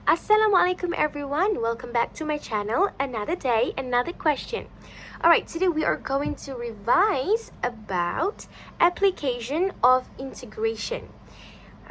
Assalamualaikum everyone, welcome back to my channel. Another day, another question. Alright, today we are going to revise about application of integration.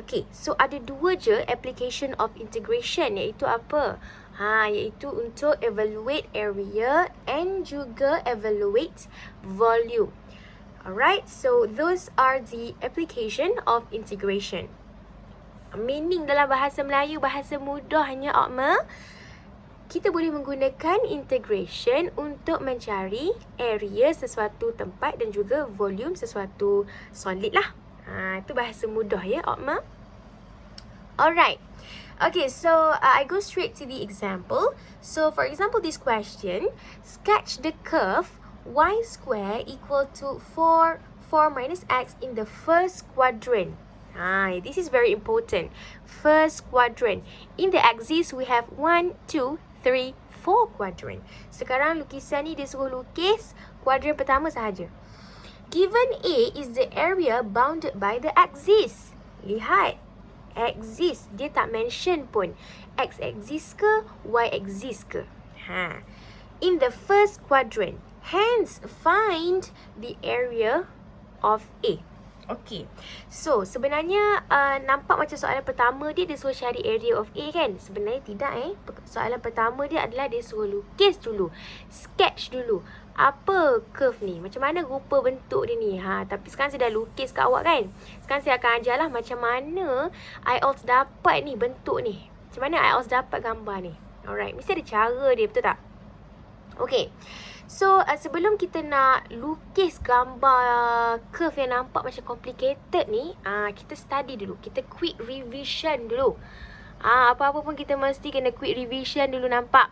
Okay, so ada dua je application of integration, iaitu apa? Iaitu untuk evaluate area and juga evaluate volume. Alright, so those are the application of integration. Meaning dalam bahasa Melayu, bahasa mudahnya Okma, kita boleh menggunakan integration untuk mencari area sesuatu tempat dan juga volume sesuatu solid lah. Itu bahasa mudah ya Okma. Alright. Okay, so I go straight to the example. So for example, this question, sketch the curve y square equal to 4 minus x in the first quadrant. This is very important. First quadrant. In the axis, we have 1, 2, 3, 4 quadrant. Sekarang lukisan ni dia suruh lukis kuadran pertama sahaja. Given A is the area bounded by the axis. Lihat. Axis. Dia tak mention pun. X axis ke, Y axis ke. In the first quadrant. Hence, find the area of A. Okay, so sebenarnya nampak macam soalan pertama dia suruh cari area of A kan? Sebenarnya tidak Soalan pertama dia adalah dia suruh lukis dulu, sketch dulu. Apa curve ni? Macam mana rupa bentuk dia ni? Tapi sekarang saya dah lukis kat awak kan? Sekarang saya akan ajarlah macam mana IELTS dapat ni bentuk ni. Macam mana IELTS dapat gambar ni? Alright, mesti ada cara dia, betul tak? Okay. So, sebelum kita nak lukis gambar curve yang nampak macam complicated ni, kita study dulu. Kita quick revision dulu. Apa-apa pun kita mesti kena quick revision dulu, nampak?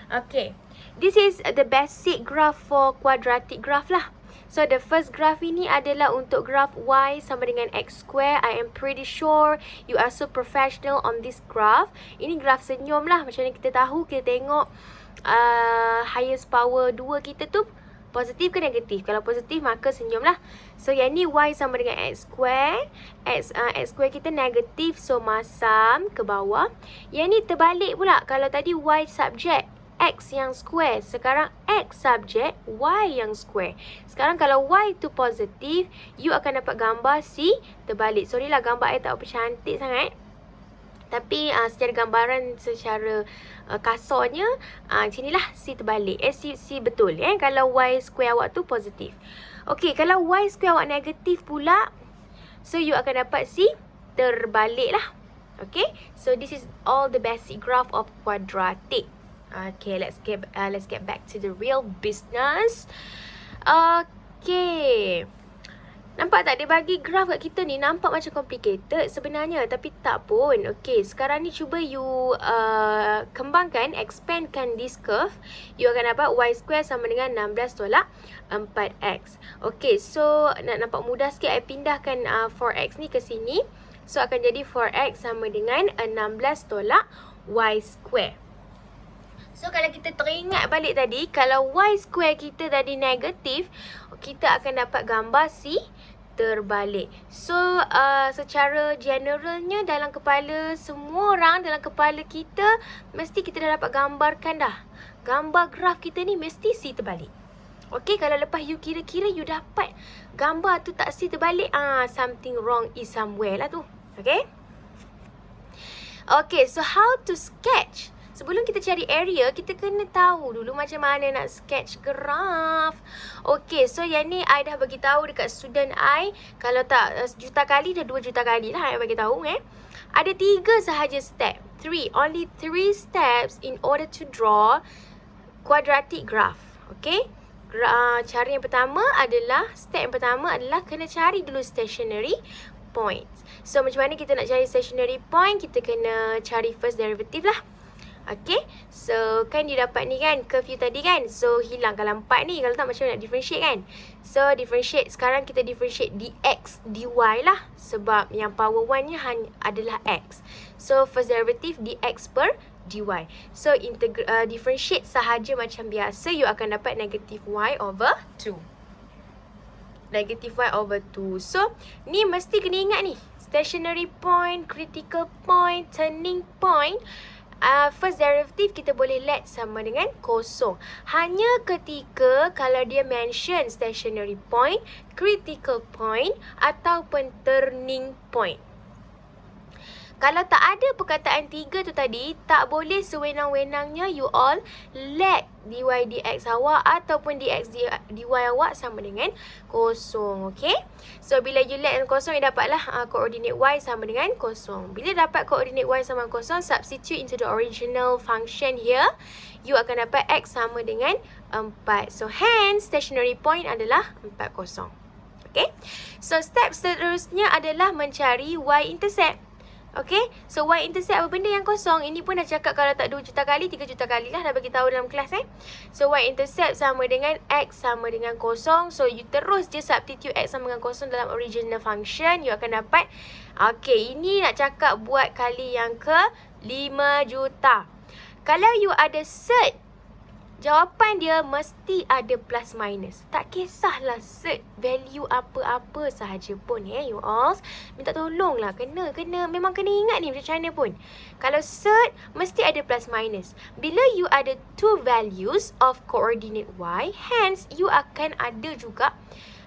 Okay. This is the basic graph for quadratic graph lah. So, the first graph ini adalah untuk graph y sama dengan x square. I am pretty sure you are so professional on this graph. Ini graph senyum lah. Macam mana kita tahu, kita tengok highest power 2 kita tu positif ke negatif. Kalau positif maka senyum lah. So yang ni y sama dengan x square. X square kita negatif, so masam ke bawah. Yang ni terbalik pula. Kalau tadi y subject, x yang square. Sekarang x subject, y yang square. Sekarang kalau y tu positif, you akan dapat gambar C terbalik. Sorry lah, gambar I tak apa cantik sangat. Tapi secara gambaran, secara kasarnya, macam inilah C terbalik. C betul kalau y square awak tu positif. Okey, kalau y square awak negatif pula, so you akan dapat C terbalik lah. Okay, so this is all the basic graph of quadratic. Okay, let's get back to the real business. Okay. Nampak tak dia bagi graf kat kita ni nampak macam complicated sebenarnya, tapi tak pun. Okay, sekarang ni cuba you kembangkan, expandkan this curve. You akan dapat y square sama dengan 16 tolak 4x. Okay, so nak nampak mudah sikit, I pindahkan 4x ni ke sini. So akan jadi 4x sama dengan 16 tolak y square. So kalau kita teringat balik tadi, kalau y square kita tadi negatif, kita akan dapat gambar C terbalik. So secara generalnya dalam kepala semua orang, dalam kepala kita, mesti kita dah dapat gambarkan dah. Gambar graf kita ni mesti C terbalik. Okay, kalau lepas you kira-kira you dapat gambar tu tak C terbalik, something wrong is somewhere lah tu. Okay. Okay, so how to sketch? Sebelum kita cari area, kita kena tahu dulu macam mana nak sketch graph. Okay, so yang ni I dah bagi tahu dekat student I. Kalau tak juta kali, dah 2 juta kali lah I bagi tahu Ada 3 sahaja step. Only 3 steps in order to draw quadratic graph. Okay? Cara yang pertama adalah, step yang pertama adalah kena cari dulu stationary point. So macam mana kita nak cari stationary point? Kita kena cari first derivative lah. Okay, so kan you dapat ni kan, curve you tadi kan. So hilang kalau 4 ni, kalau tak macam mana nak differentiate kan. So differentiate, sekarang kita differentiate dx dy lah. Sebab yang power 1 nya adalah x. So first derivative dx per dy. So differentiate sahaja macam biasa, you akan dapat negative y over 2. Negative y over 2. So ni mesti kena ingat ni, stationary point, critical point, turning point. first derivative kita boleh let sama dengan kosong. Hanya ketika kalau dia mention stationary point, critical point ataupun turning point. Kalau tak ada perkataan 3 tu tadi, tak boleh sewenang-wenangnya you all let dy dx awak ataupun dx dy awak sama dengan kosong. Okay? So, bila you let kosong, you dapatlah koordinat y sama dengan kosong. Bila dapat koordinat y sama dengan kosong, substitute into the original function here. You akan dapat x sama dengan 4. So, hence, stationary point adalah 4, kosong. Okay? So, step seterusnya adalah mencari y-intercept. Okay, so y-intercept apa benda yang kosong? Ini pun dah cakap kalau tak 2 juta kali, 3 juta kali lah. Dah bagi tahu dalam kelas So y-intercept sama dengan x sama dengan kosong. So you terus je substitute x sama dengan kosong dalam original function. You akan dapat, okay, ini nak cakap buat kali yang ke 5 juta. Kalau you ada cert, jawapan dia mesti ada plus minus. Tak kisahlah cert value apa-apa sahaja pun you all. Minta tolonglah, memang kena ingat ni macam mana pun. Kalau cert mesti ada plus minus. Bila you ada 2 values of coordinate y, hence you akan ada juga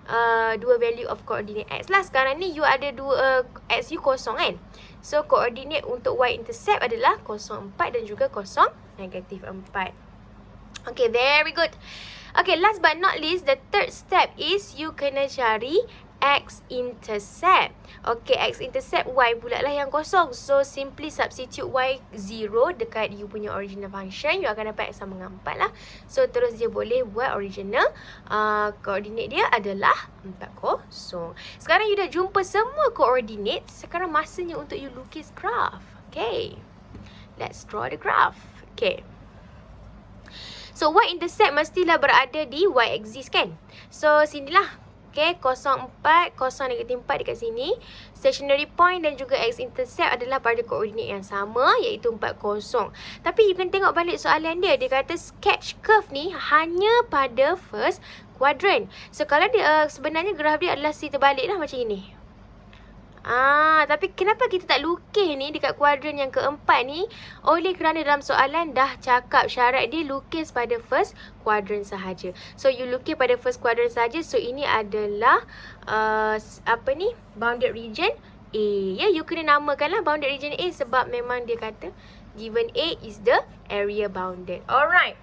2 value of coordinate x lah. Sekarang ni you ada 2 x you kosong kan. So coordinate untuk y-intercept adalah 0,4 dan juga 0, -4. Okay, very good. Okay, last but not least, the third step is you kena cari x-intercept. Okay, x-intercept y pula lah yang kosong. So, simply substitute y 0 dekat you punya original function. You akan dapat x sama dengan 4 lah. So, terus dia boleh buat original koordinat dia adalah 4, kosong. Sekarang you dah jumpa semua koordinat. Sekarang masanya untuk you lukis graph. Okay, let's draw the graph. Okay. So, y-intercept mestilah berada di y-axis kan? So, sinilah. Okay, 0,4, 0, -4 dekat sini. Stationary point dan juga x-intercept adalah pada koordinat yang sama, iaitu 4, 0. Tapi, you can tengok balik soalan dia. Dia kata sketch curve ni hanya pada first quadrant. So, kalau dia sebenarnya graf dia adalah C terbalik lah macam ini. Tapi kenapa kita tak lukis ni dekat kuadran yang keempat ni? Oleh kerana dalam soalan dah cakap syarat dia lukis pada first quadrant sahaja. So you lukis pada first quadrant sahaja. So ini adalah bounded region A. Ya, you kena namakanlah bounded region A sebab memang dia kata given A is the area bounded. Alright.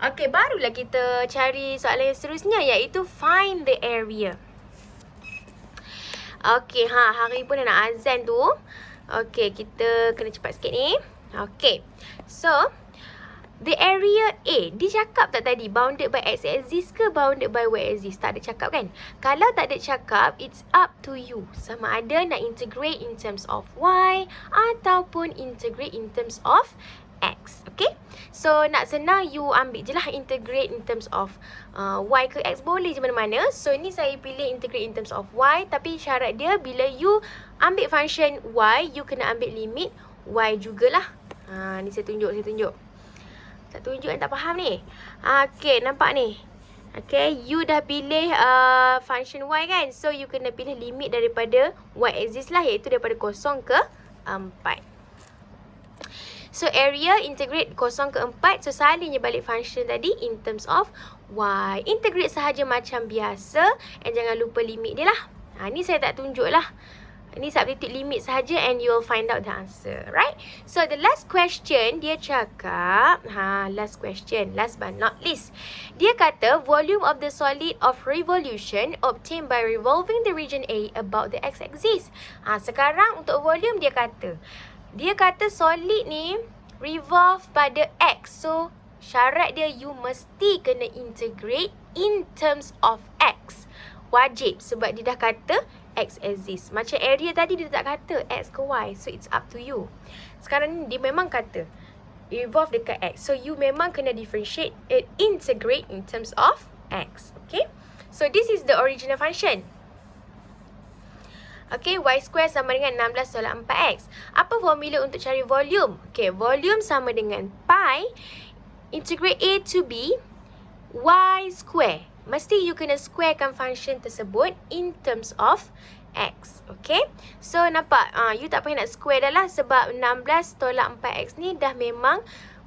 Okay, barulah kita cari soalan yang seterusnya, iaitu find the area. Okay, hari pun dah nak azan tu. Okay, kita kena cepat sikit ni. Okay, so the area A, dia cakap tak tadi bounded by x-axis ke bounded by y-axis? Tak ada cakap kan? Kalau tak ada cakap, it's up to you. Sama ada nak integrate in terms of y ataupun integrate in terms of x. Okay, so nak senang you ambil je lah integrate in terms of y ke x, boleh je mana-mana. So ni saya pilih integrate in terms of y, tapi syarat dia bila you ambil function y, you kena ambil limit y jugalah. Ni saya tunjuk. Tak tunjuk kan, tak faham ni. Okay, nampak ni. Okay, you dah pilih function y kan. So you kena pilih limit daripada y-axis lah, iaitu daripada 0 ke 4. So, area integrate 0 ke 4. So, salin je balik function tadi in terms of y. Integrate sahaja macam biasa. And jangan lupa limit dia lah. Ni saya tak tunjuk lah. Ni substitute limit sahaja and you'll find out the answer. Right? So, the last question, dia cakap, last question, last but not least. Dia kata, volume of the solid of revolution obtained by revolving the region A about the x-axis. Sekarang untuk volume dia kata solid ni revolve pada x. So, syarat dia you mesti kena integrate in terms of x. Wajib sebab dia dah kata x-axis. Macam area tadi dia tak kata x ke y. So, it's up to you. Sekarang ni dia memang kata revolve dekat x. So, you memang kena differentiate integrate in terms of x. Okay. So, this is the original function. Okay, y square sama dengan 16 tolak 4x. Apa formula untuk cari volume? Okay, volume sama dengan pi integrate A to B y square. Mesti you kena squarekan function tersebut in terms of X. Okay? So, nampak? You tak payah nak square dah lah sebab 16 tolak 4X ni dah memang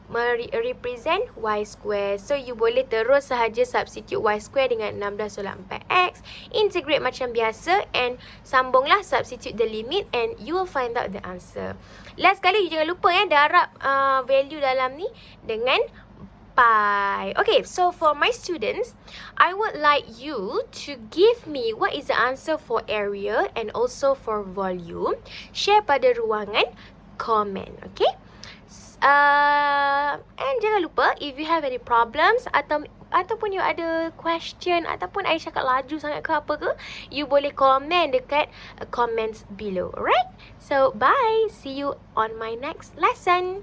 represent Y square. So, you boleh terus sahaja substitute Y square dengan 16 tolak 4X. Integrate macam biasa and sambunglah substitute the limit and you will find out the answer. Last kali, you jangan lupa darab value dalam ni dengan pi. Okay, so for my students, I would like you to give me what is the answer for area and also for volume. Share pada ruangan komen, okay? And jangan lupa, if you have any problems ataupun you ada question ataupun I cakap laju sangat ke apa ke, you boleh komen dekat comments below. Alright? So, bye. See you on my next lesson.